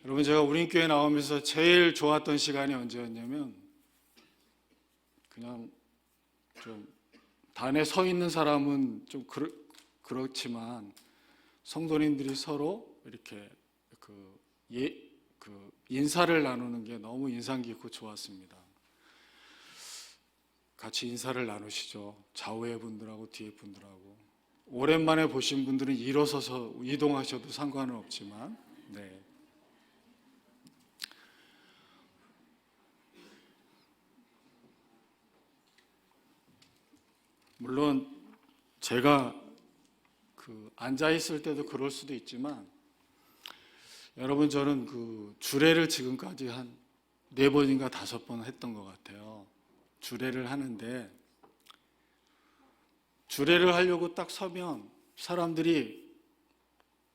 여러분, 제가 우린교회 나오면서 제일 좋았던 시간이 언제였냐면 그냥 좀 단에 서 있는 사람은 좀 그렇지만 성도님들이 서로 이렇게 인사를 나누는 게 너무 인상 깊고 좋았습니다. 같이 인사를 나누시죠. 좌우의 분들하고 뒤에 분들하고. 오랜만에 보신 분들은 일어서서 이동하셔도 상관은 없지만, 네. 물론 제가 앉아 있을 때도 그럴 수도 있지만, 여러분, 저는 주례를 지금까지 한 4번인가 5번 했던 것 같아요. 주례를 하는데, 주례를 하려고 딱 서면 사람들이,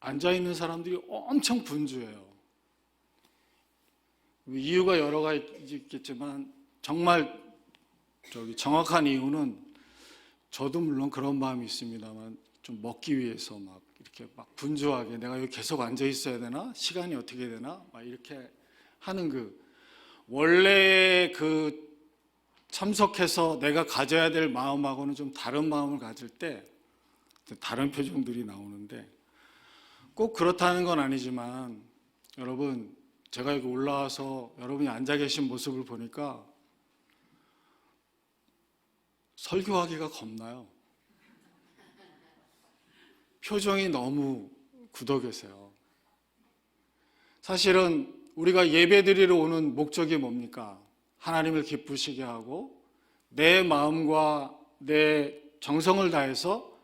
앉아있는 사람들이 엄청 분주해요. 이유가 여러 가지 있겠지만 정말 정확한 이유는 저도 물론 그런 마음이 있습니다만 좀 먹기 위해서 막 이렇게 막 분주하게 내가 여기 계속 앉아 있어야 되나? 시간이 어떻게 되나? 막 이렇게 하는 원래 참석해서 내가 가져야 될 마음하고는 좀 다른 마음을 가질 때 다른 표정들이 나오는데, 꼭 그렇다는 건 아니지만 여러분, 제가 여기 올라와서 여러분이 앉아 계신 모습을 보니까 설교하기가 겁나요. 표정이 너무 굳어 계세요. 사실은 우리가 예배드리러 오는 목적이 뭡니까? 하나님을 기쁘시게 하고 내 마음과 내 정성을 다해서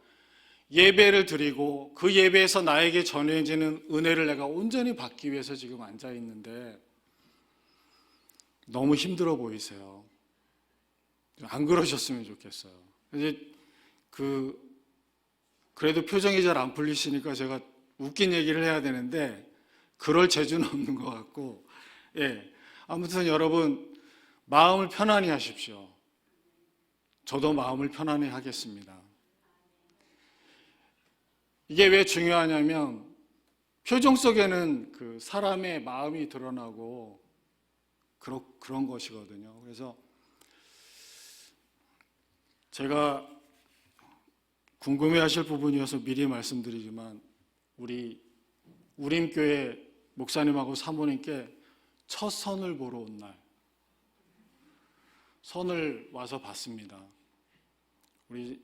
예배를 드리고 그 예배에서 나에게 전해지는 은혜를 내가 온전히 받기 위해서 지금 앉아 있는데 너무 힘들어 보이세요. 안 그러셨으면 좋겠어요. 그래도 표정이 잘 안 풀리시니까 제가 웃긴 얘기를 해야 되는데 그럴 재주는 없는 것 같고, 예. 아무튼 여러분, 마음을 편안히 하십시오. 저도 마음을 편안히 하겠습니다. 이게 왜 중요하냐면 표정 속에는 사람의 마음이 드러나고 그런 것이거든요. 그래서 제가 궁금해하실 부분이어서 미리 말씀드리지만 우리 우림교회 목사님하고 사모님께 첫 선을 보러 온 날 선을 와서 봤습니다. 우리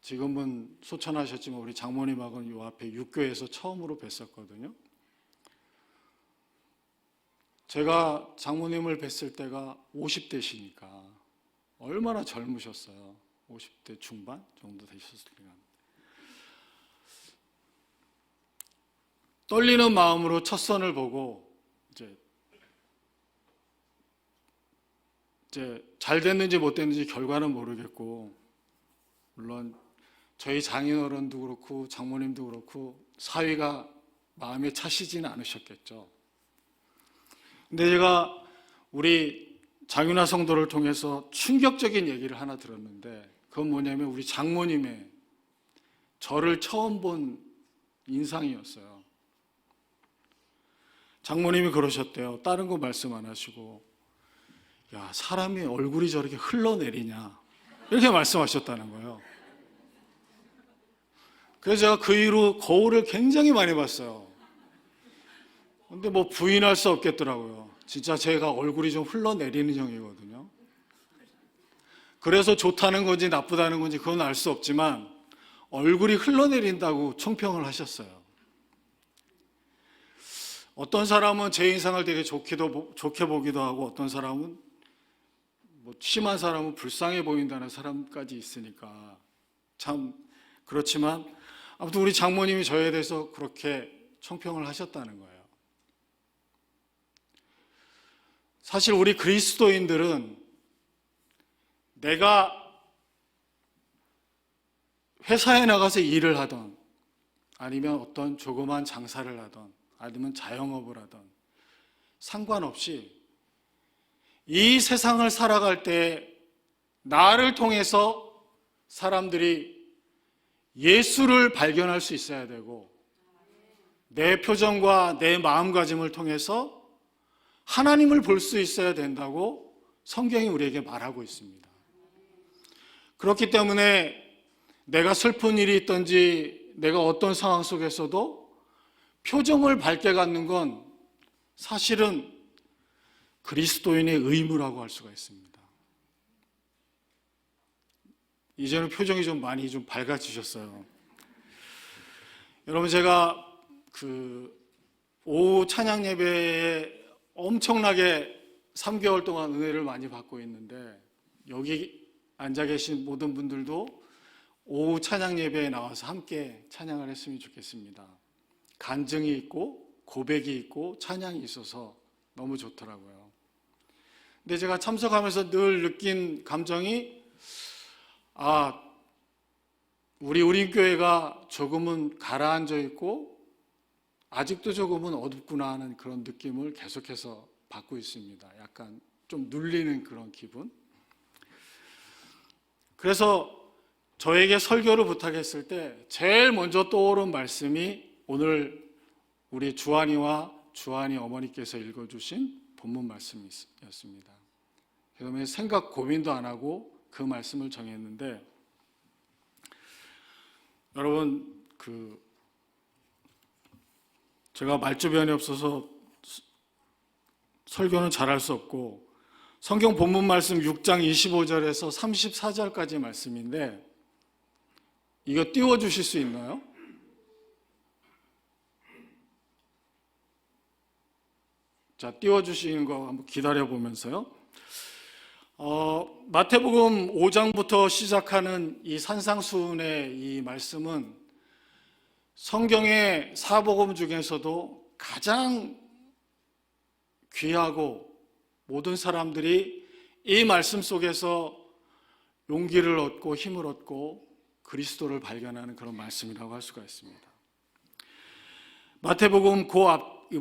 지금은 소천하셨지만 우리 장모님하고는 이 앞에 육교에서 처음으로 뵀었거든요. 제가 장모님을 뵀을 때가 50대시니까 얼마나 젊으셨어요. 50대 중반 정도 되셨으니까. 떨리는 마음으로 첫 선을 보고 이제 잘 됐는지 못 됐는지 결과는 모르겠고, 물론 저희 장인어른도 그렇고 장모님도 그렇고 사위가 마음에 차시지는 않으셨겠죠. 근데 제가 우리 장윤아 성도를 통해서 충격적인 얘기를 하나 들었는데, 그건 뭐냐면 우리 장모님의 저를 처음 본 인상이었어요. 장모님이 그러셨대요. 다른 거 말씀 안 하시고, 야, 사람이 얼굴이 저렇게 흘러내리냐, 이렇게 말씀하셨다는 거예요. 그래서 제가 그 이후로 거울을 굉장히 많이 봤어요. 근데 부인할 수 없겠더라고요. 진짜 제가 얼굴이 좀 흘러내리는 형이거든요. 그래서 좋다는 건지 나쁘다는 건지 그건 알 수 없지만 얼굴이 흘러내린다고 총평을 하셨어요. 어떤 사람은 제 인상을 되게 좋게 보기도 하고, 어떤 사람은 심한 사람은 불쌍해 보인다는 사람까지 있으니까 참 그렇지만, 아무튼 우리 장모님이 저에 대해서 그렇게 총평을 하셨다는 거예요. 사실 우리 그리스도인들은 내가 회사에 나가서 일을 하던, 아니면 어떤 조그만 장사를 하던, 아니면 자영업을 하던 상관없이 이 세상을 살아갈 때 나를 통해서 사람들이 예수를 발견할 수 있어야 되고, 내 표정과 내 마음가짐을 통해서 하나님을 볼 수 있어야 된다고 성경이 우리에게 말하고 있습니다. 그렇기 때문에 내가 슬픈 일이 있든지 내가 어떤 상황 속에서도 표정을 밝게 갖는 건 사실은 그리스도인의 의무라고 할 수가 있습니다. 이제는 표정이 좀 많이 밝아지셨어요. 여러분, 제가 오후 찬양 예배에 엄청나게 3개월 동안 은혜를 많이 받고 있는데, 여기 앉아 계신 모든 분들도 오후 찬양 예배에 나와서 함께 찬양을 했으면 좋겠습니다. 간증이 있고 고백이 있고 찬양이 있어서 너무 좋더라고요. 근데 제가 참석하면서 늘 느낀 감정이, 우리 우린교회가 조금은 가라앉아 있고 아직도 조금은 어둡구나 하는 그런 느낌을 계속해서 받고 있습니다. 약간 좀 눌리는 그런 기분. 그래서 저에게 설교를 부탁했을 때 제일 먼저 떠오른 말씀이 오늘 우리 주한이와 주한이 어머니께서 읽어주신 본문 말씀이었습니다. 그러면 생각 고민도 안 하고 그 말씀을 정했는데, 여러분, 제가 말주변이 없어서 설교는 잘할 수 없고, 성경 본문 말씀 6장 25절에서 34절까지 말씀인데, 이거 띄워주실 수 있나요? 자, 띄워주시는 거 한번 기다려보면서요. 마태복음 5장부터 시작하는 이 산상수훈의 이 말씀은 성경의 사복음 중에서도 가장 귀하고 모든 사람들이 이 말씀 속에서 용기를 얻고 힘을 얻고 그리스도를 발견하는 그런 말씀이라고 할 수가 있습니다. 마태복음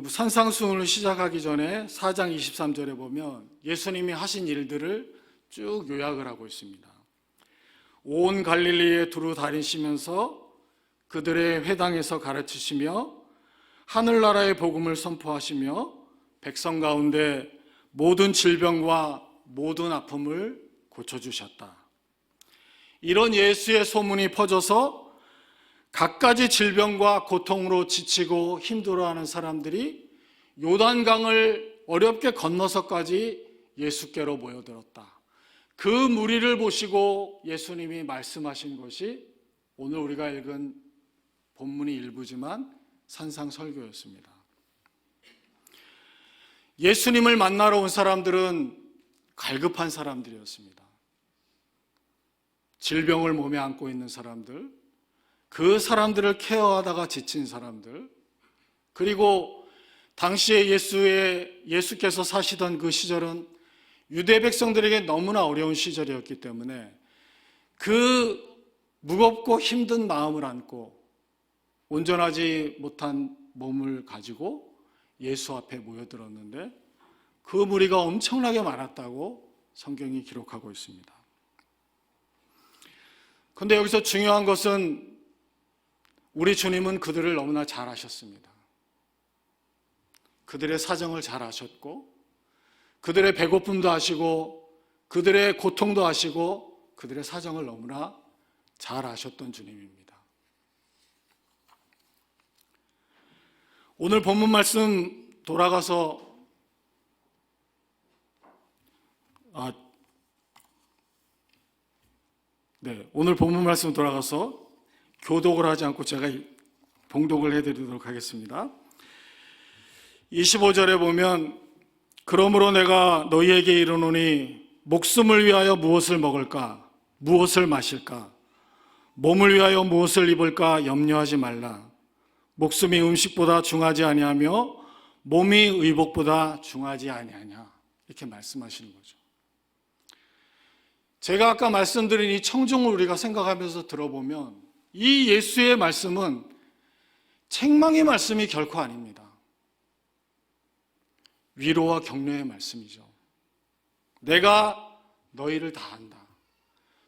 산상수훈을 시작하기 전에 4장 23절에 보면 예수님이 하신 일들을 쭉 요약을 하고 있습니다. 온 갈릴리에 두루 다니시면서 그들의 회당에서 가르치시며 하늘나라의 복음을 선포하시며 백성 가운데 모든 질병과 모든 아픔을 고쳐주셨다. 이런 예수의 소문이 퍼져서 갖가지 질병과 고통으로 지치고 힘들어하는 사람들이 요단강을 어렵게 건너서까지 예수께로 모여들었다. 그 무리를 보시고 예수님이 말씀하신 것이 오늘 우리가 읽은 본문이 일부지만 산상설교였습니다. 예수님을 만나러 온 사람들은 갈급한 사람들이었습니다. 질병을 몸에 안고 있는 사람들, 그 사람들을 케어하다가 지친 사람들, 그리고 당시에 예수께서 사시던 그 시절은 유대 백성들에게 너무나 어려운 시절이었기 때문에 그 무겁고 힘든 마음을 안고 온전하지 못한 몸을 가지고 예수 앞에 모여들었는데 그 무리가 엄청나게 많았다고 성경이 기록하고 있습니다. 그런데 여기서 중요한 것은 우리 주님은 그들을 너무나 잘 아셨습니다. 그들의 사정을 잘 아셨고 그들의 배고픔도 아시고 그들의 고통도 아시고 그들의 사정을 너무나 잘 아셨던 주님입니다. 오늘 본문 말씀 돌아가서 오늘 본문 말씀 돌아가서 교독을 하지 않고 제가 봉독을 해드리도록 하겠습니다. 25절에 보면 그러므로 내가 너희에게 이르노니 목숨을 위하여 무엇을 먹을까 무엇을 마실까 몸을 위하여 무엇을 입을까 염려하지 말라. 목숨이 음식보다 중하지 아니하며 몸이 의복보다 중하지 아니하냐, 이렇게 말씀하시는 거죠. 제가 아까 말씀드린 이 청중을 우리가 생각하면서 들어보면 이 예수의 말씀은 책망의 말씀이 결코 아닙니다. 위로와 격려의 말씀이죠. 내가 너희를 다 안다.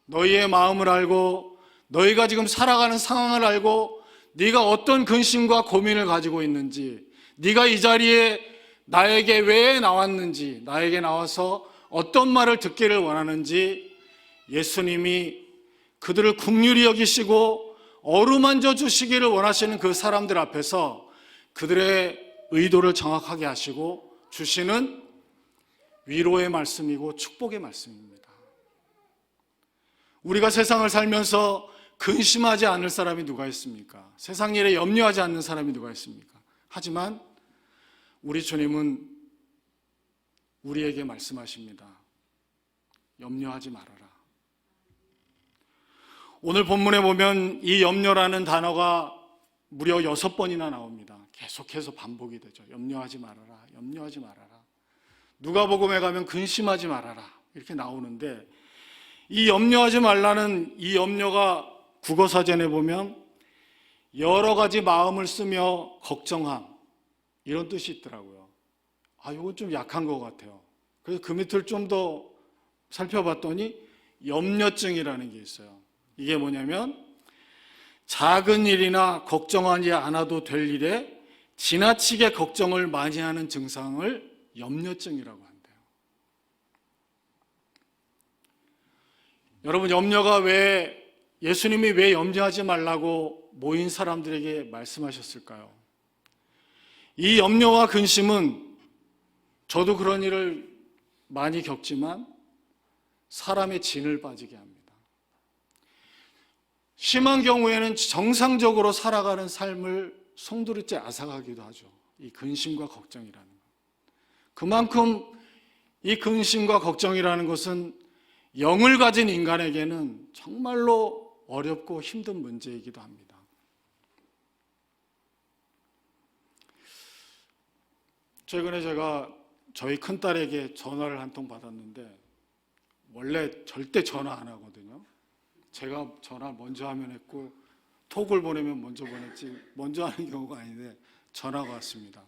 너희의 마음을 알고 너희가 지금 살아가는 상황을 알고 네가 어떤 근심과 고민을 가지고 있는지, 네가 이 자리에 나에게 왜 나왔는지, 나에게 나와서 어떤 말을 듣기를 원하는지 예수님이 그들을 긍휼히 여기시고 어루만져 주시기를 원하시는 그 사람들 앞에서 그들의 의도를 정확하게 하시고 주시는 위로의 말씀이고 축복의 말씀입니다. 우리가 세상을 살면서 근심하지 않을 사람이 누가 있습니까? 세상 일에 염려하지 않는 사람이 누가 있습니까? 하지만 우리 주님은 우리에게 말씀하십니다. 염려하지 말아라. 오늘 본문에 보면 이 염려라는 단어가 무려 6번이나 나옵니다. 계속해서 반복이 되죠. 염려하지 말아라, 염려하지 말아라. 누가복음에 가면 근심하지 말아라 이렇게 나오는데, 이 염려하지 말라는 이 염려가 국어사전에 보면 여러 가지 마음을 쓰며 걱정함 이런 뜻이 있더라고요. 이건 좀 약한 것 같아요. 그래서 그 밑을 좀 더 살펴봤더니 염려증이라는 게 있어요. 이게 뭐냐면 작은 일이나 걱정하지 않아도 될 일에 지나치게 걱정을 많이 하는 증상을 염려증이라고 한대요. 여러분, 염려가 예수님이 왜 염려하지 말라고 모인 사람들에게 말씀하셨을까요? 이 염려와 근심은 저도 그런 일을 많이 겪지만 사람의 진을 빠지게 합니다. 심한 경우에는 정상적으로 살아가는 삶을 송두리째 앗아가기도 하죠. 이 근심과 걱정이라는 것. 그만큼 이 근심과 걱정이라는 것은 영을 가진 인간에게는 정말로 어렵고 힘든 문제이기도 합니다. 최근에 제가 저희 큰딸에게 전화를 한 통 받았는데, 원래 절대 전화 안 하거든요. 제가 전화 먼저 하면 했고 톡을 보내면 먼저 보냈지 먼저 하는 경우가 아닌데 전화가 왔습니다.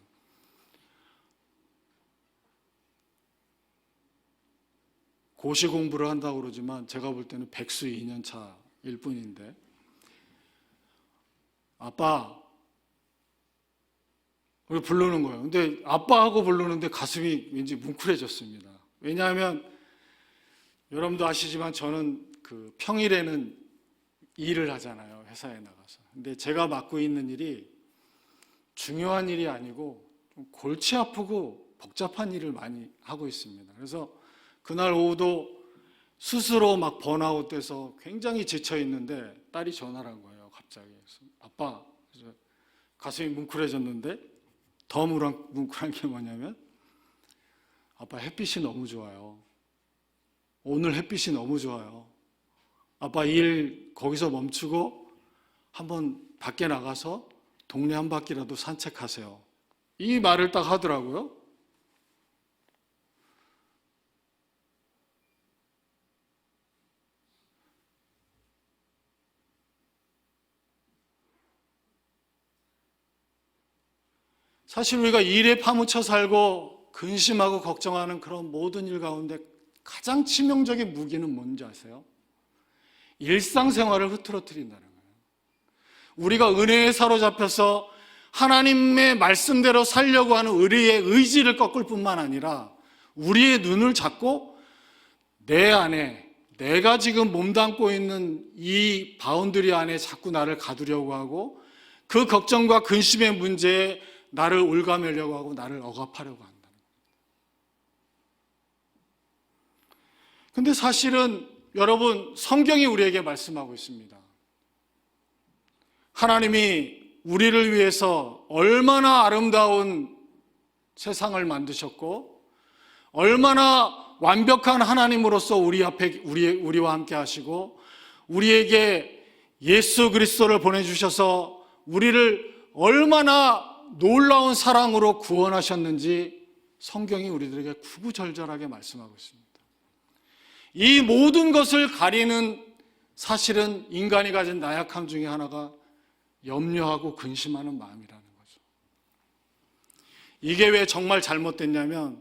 고시 공부를 한다고 그러지만 제가 볼 때는 백수 2년 차일 뿐인데, 아빠 부르는 거예요. 근데 아빠하고 부르는데 가슴이 왠지 뭉클해졌습니다. 왜냐하면 여러분도 아시지만 저는 평일에는 일을 하잖아요. 회사에 나가서. 근데 제가 맡고 있는 일이 중요한 일이 아니고 좀 골치 아프고 복잡한 일을 많이 하고 있습니다. 그래서 그날 오후도 스스로 막 번아웃 돼서 굉장히 지쳐 있는데 딸이 전화를 한 거예요. 갑자기. 아빠, 가슴이 뭉클해졌는데 더 뭉클한 게 뭐냐면, 아빠 햇빛이 너무 좋아요. 오늘 햇빛이 너무 좋아요. 아빠 일 거기서 멈추고 한번 밖에 나가서 동네 한 바퀴라도 산책하세요. 이 말을 딱 하더라고요. 사실 우리가 일에 파묻혀 살고 근심하고 걱정하는 그런 모든 일 가운데 가장 치명적인 무기는 뭔지 아세요? 일상생활을 흐트러뜨린다는 거예요. 우리가 은혜에 사로잡혀서 하나님의 말씀대로 살려고 하는 우리의 의지를 꺾을 뿐만 아니라 우리의 눈을 잡고 내 안에, 내가 지금 몸담고 있는 이 바운드리 안에 자꾸 나를 가두려고 하고, 그 걱정과 근심의 문제에 나를 올가매려고 하고 나를 억압하려고 한다는 거예요. 근데 사실은 여러분, 성경이 우리에게 말씀하고 있습니다. 하나님이 우리를 위해서 얼마나 아름다운 세상을 만드셨고 얼마나 완벽한 하나님으로서 우리와 함께 하시고 우리에게 예수 그리스도를 보내주셔서 우리를 얼마나 놀라운 사랑으로 구원하셨는지 성경이 우리들에게 구구절절하게 말씀하고 있습니다. 이 모든 것을 가리는 사실은 인간이 가진 나약함 중에 하나가 염려하고 근심하는 마음이라는 거죠. 이게 왜 정말 잘못됐냐면,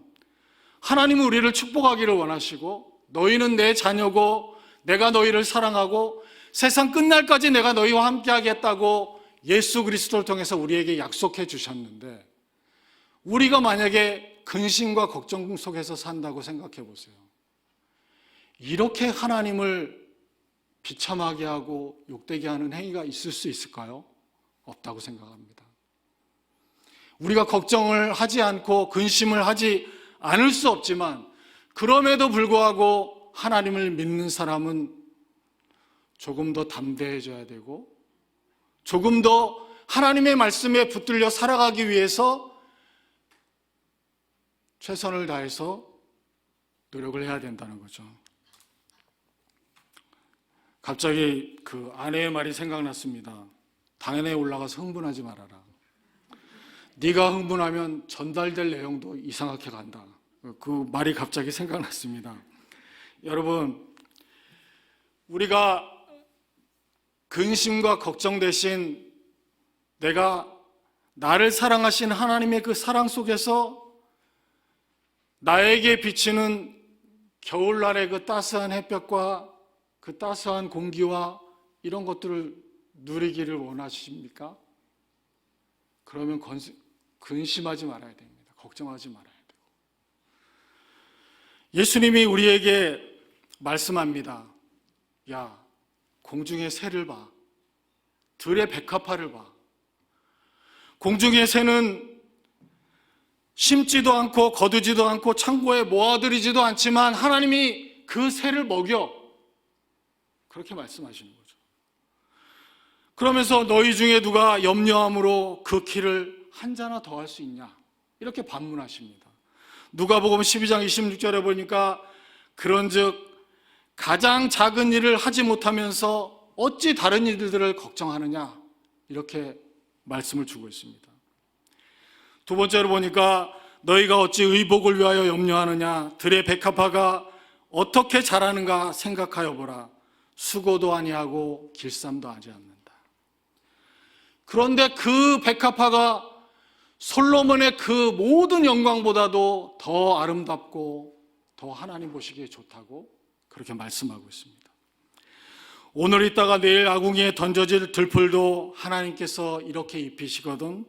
하나님은 우리를 축복하기를 원하시고 너희는 내 자녀고 내가 너희를 사랑하고 세상 끝날까지 내가 너희와 함께 하겠다고 예수 그리스도를 통해서 우리에게 약속해 주셨는데, 우리가 만약에 근심과 걱정 속에서 산다고 생각해 보세요. 이렇게 하나님을 비참하게 하고 욕되게 하는 행위가 있을 수 있을까요? 없다고 생각합니다. 우리가 걱정을 하지 않고 근심을 하지 않을 수 없지만, 그럼에도 불구하고 하나님을 믿는 사람은 조금 더 담대해져야 되고, 조금 더 하나님의 말씀에 붙들려 살아가기 위해서 최선을 다해서 노력을 해야 된다는 거죠. 갑자기 그 아내의 말이 생각났습니다. 당연히 올라가서 흥분하지 말아라. 네가 흥분하면 전달될 내용도 이상하게 간다. 그 말이 갑자기 생각났습니다. 여러분, 우리가 근심과 걱정 대신 내가 나를 사랑하신 하나님의 그 사랑 속에서 나에게 비치는 겨울날의 그 따스한 햇볕과 그 따스한 공기와 이런 것들을 누리기를 원하십니까? 그러면 근심하지 말아야 됩니다. 걱정하지 말아야 되고. 예수님이 우리에게 말씀합니다. 야, 공중의 새를 봐. 들의 백합화를 봐. 공중의 새는 심지도 않고 거두지도 않고 창고에 모아들이지도 않지만 하나님이 그 새를 먹여. 그렇게 말씀하시는 거죠. 그러면서 너희 중에 누가 염려함으로 그 키를 한 자나 더 할 수 있냐? 이렇게 반문하십니다. 누가복음 12장 26절에 보니까 그런즉 가장 작은 일을 하지 못하면서 어찌 다른 일들을 걱정하느냐? 이렇게 말씀을 주고 있습니다. 두 번째로 보니까 너희가 어찌 의복을 위하여 염려하느냐? 들의 백합화가 어떻게 자라는가 생각하여 보라. 수고도 아니하고 길쌈도 하지 않는다. 그런데 그 백합화가 솔로몬의 그 모든 영광보다도 더 아름답고 더 하나님 보시기에 좋다고 그렇게 말씀하고 있습니다. 오늘 있다가 내일 아궁이에 던져질 들풀도 하나님께서 이렇게 입히시거든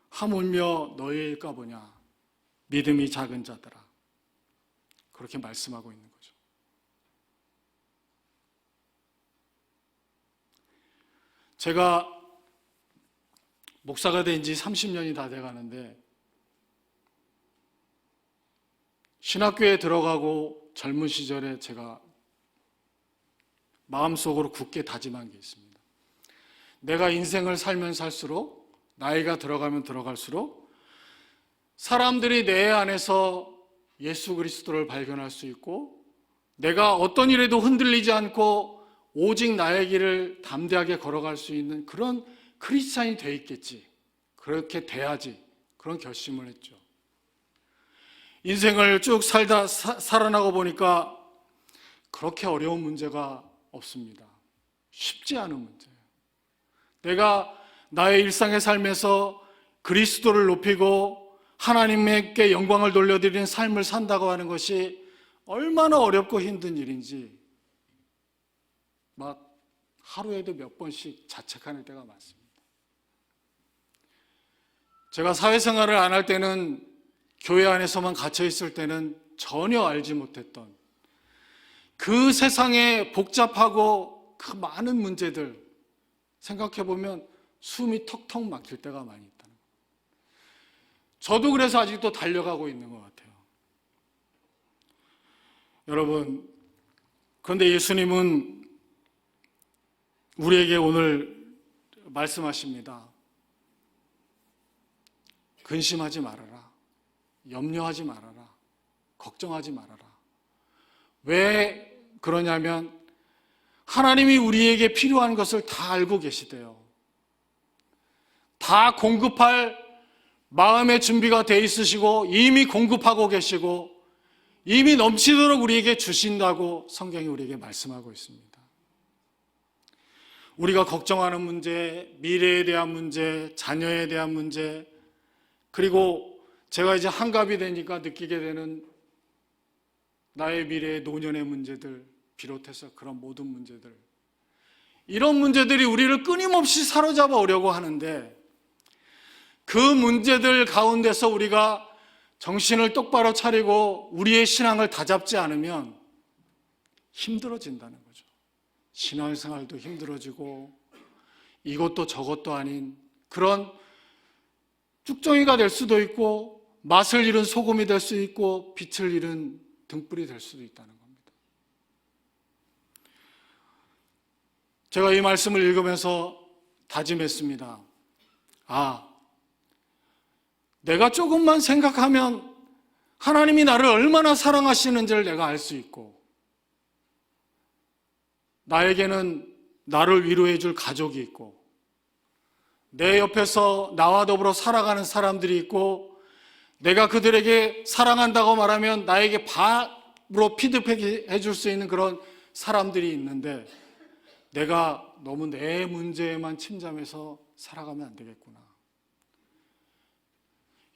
하물며 너희일까 보냐 믿음이 작은 자들아. 그렇게 말씀하고 있는 거죠. 제가 목사가 된 지 30년이 다 돼가는데 신학교에 들어가고 젊은 시절에 제가 마음속으로 굳게 다짐한 게 있습니다. 내가 인생을 살면 살수록 나이가 들어가면 들어갈수록 사람들이 내 안에서 예수 그리스도를 발견할 수 있고 내가 어떤 일에도 흔들리지 않고 오직 나의 길을 담대하게 걸어갈 수 있는 그런 크리스찬이 돼 있겠지. 그렇게 돼야지. 그런 결심을 했죠. 인생을 쭉 살아나고 보니까 그렇게 어려운 문제가 없습니다. 쉽지 않은 문제예요. 내가 나의 일상의 삶에서 그리스도를 높이고 하나님께 영광을 돌려드리는 삶을 산다고 하는 것이 얼마나 어렵고 힘든 일인지 막 하루에도 몇 번씩 자책하는 때가 많습니다. 제가 사회생활을 안 할 때는 교회 안에서만 갇혀 있을 때는 전혀 알지 못했던 그 세상의 복잡하고 그 많은 문제들 생각해 보면 숨이 턱턱 막힐 때가 많이 있다는 거예요. 저도 그래서 아직도 달려가고 있는 것 같아요. 여러분, 그런데 예수님은 우리에게 오늘 말씀하십니다. 근심하지 말아라. 염려하지 말아라. 걱정하지 말아라. 왜 그러냐면 하나님이 우리에게 필요한 것을 다 알고 계시대요. 다 공급할 마음의 준비가 돼 있으시고 이미 공급하고 계시고 이미 넘치도록 우리에게 주신다고 성경이 우리에게 말씀하고 있습니다. 우리가 걱정하는 문제, 미래에 대한 문제, 자녀에 대한 문제, 그리고 제가 이제 한갑이 되니까 느끼게 되는 나의 미래의 노년의 문제들 비롯해서 그런 모든 문제들, 이런 문제들이 우리를 끊임없이 사로잡아 오려고 하는데, 그 문제들 가운데서 우리가 정신을 똑바로 차리고 우리의 신앙을 다잡지 않으면 힘들어진다는 거죠. 신앙생활도 힘들어지고 이것도 저것도 아닌 그런 쭉정이가 될 수도 있고, 맛을 잃은 소금이 될 수 있고, 빛을 잃은 등불이 될 수도 있다는 겁니다. 제가 이 말씀을 읽으면서 다짐했습니다. 내가 조금만 생각하면 하나님이 나를 얼마나 사랑하시는지를 내가 알 수 있고, 나에게는 나를 위로해 줄 가족이 있고, 내 옆에서 나와 더불어 살아가는 사람들이 있고, 내가 그들에게 사랑한다고 말하면 나에게 바로 피드백해 줄 수 있는 그런 사람들이 있는데, 내가 너무 내 문제에만 침잠해서 살아가면 안 되겠구나.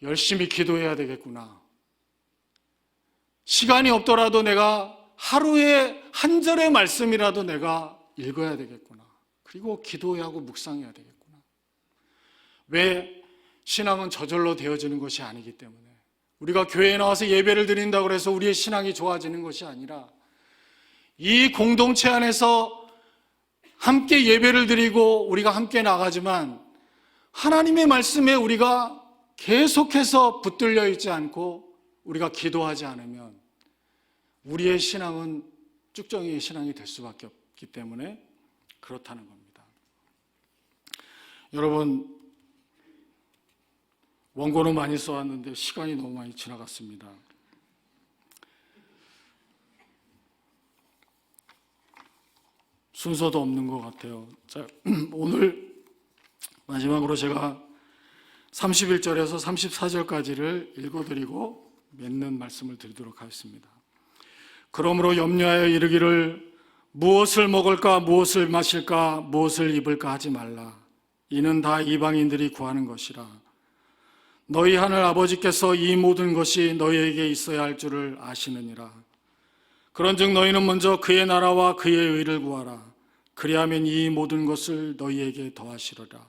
열심히 기도해야 되겠구나. 시간이 없더라도 내가 하루에 한 절의 말씀이라도 내가 읽어야 되겠구나. 그리고 기도해야 하고 묵상해야 되겠구나. 왜? 신앙은 저절로 되어지는 것이 아니기 때문에. 우리가 교회에 나와서 예배를 드린다고 해서 우리의 신앙이 좋아지는 것이 아니라, 이 공동체 안에서 함께 예배를 드리고 우리가 함께 나가지만 하나님의 말씀에 우리가 계속해서 붙들려 있지 않고 우리가 기도하지 않으면 우리의 신앙은 쭉정이의 신앙이 될 수밖에 없기 때문에 그렇다는 겁니다. 여러분, 원고는 많이 써왔는데 시간이 너무 많이 지나갔습니다. 순서도 없는 것 같아요. 자, 오늘 마지막으로 제가 31절에서 34절까지를 읽어드리고 맺는 말씀을 드리도록 하겠습니다. 그러므로 염려하여 이르기를 무엇을 먹을까, 무엇을 마실까, 무엇을 입을까 하지 말라. 이는 다 이방인들이 구하는 것이라. 너희 하늘 아버지께서 이 모든 것이 너희에게 있어야 할 줄을 아시느니라. 그런즉 너희는 먼저 그의 나라와 그의 의를 구하라. 그리하면 이 모든 것을 너희에게 더하시리라.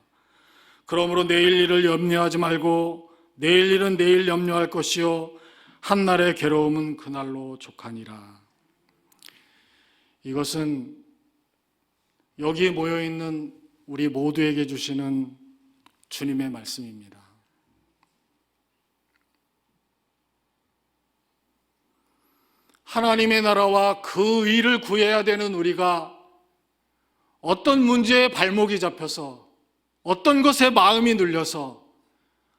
그러므로 내일 일을 염려하지 말고 내일 일은 내일 염려할 것이요 한날의 괴로움은 그날로 족하니라. 이것은 여기에 모여있는 우리 모두에게 주시는 주님의 말씀입니다. 하나님의 나라와 그 의를 구해야 되는 우리가 어떤 문제에 발목이 잡혀서, 어떤 것에 마음이 눌려서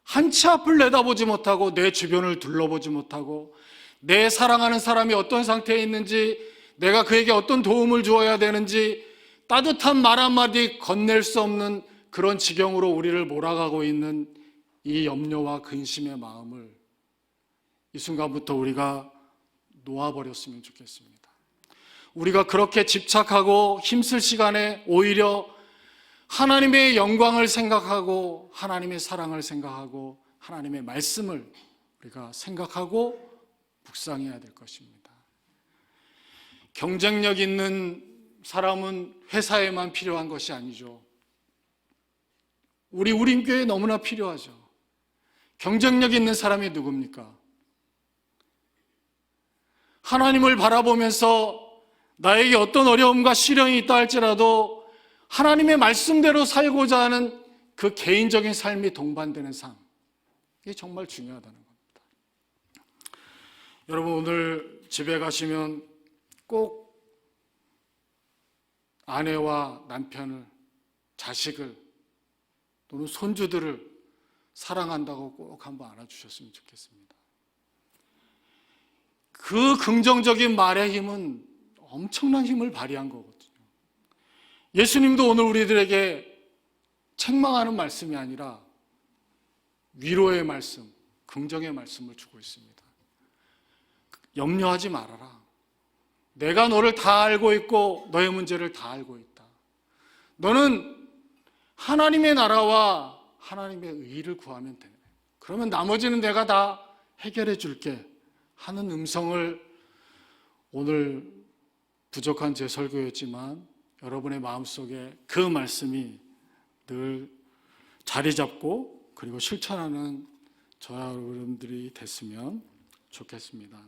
한 치 앞을 내다보지 못하고 내 주변을 둘러보지 못하고 내 사랑하는 사람이 어떤 상태에 있는지, 내가 그에게 어떤 도움을 주어야 되는지 따뜻한 말 한마디 건넬 수 없는 그런 지경으로 우리를 몰아가고 있는 이 염려와 근심의 마음을 이 순간부터 우리가 놓아버렸으면 좋겠습니다. 우리가 그렇게 집착하고 힘쓸 시간에 오히려 하나님의 영광을 생각하고 하나님의 사랑을 생각하고 하나님의 말씀을 우리가 생각하고 묵상해야 될 것입니다. 경쟁력 있는 사람은 회사에만 필요한 것이 아니죠. 우리 우림교회에 너무나 필요하죠. 경쟁력 있는 사람이 누굽니까? 하나님을 바라보면서 나에게 어떤 어려움과 시련이 있다 할지라도 하나님의 말씀대로 살고자 하는 그 개인적인 삶이 동반되는 삶, 이게 정말 중요하다는 겁니다. 여러분, 오늘 집에 가시면 꼭 아내와 남편을, 자식을 또는 손주들을 사랑한다고 꼭 한번 안아주셨으면 좋겠습니다. 그 긍정적인 말의 힘은 엄청난 힘을 발휘한 거거든요. 예수님도 오늘 우리들에게 책망하는 말씀이 아니라 위로의 말씀, 긍정의 말씀을 주고 있습니다. 염려하지 말아라. 내가 너를 다 알고 있고 너의 문제를 다 알고 있다. 너는 하나님의 나라와 하나님의 의를 구하면 돼. 그러면 나머지는 내가 다 해결해 줄게 하는 음성을 오늘 부족한 제 설교였지만 여러분의 마음속에 그 말씀이 늘 자리 잡고 그리고 실천하는 저와 여러분들이 됐으면 좋겠습니다.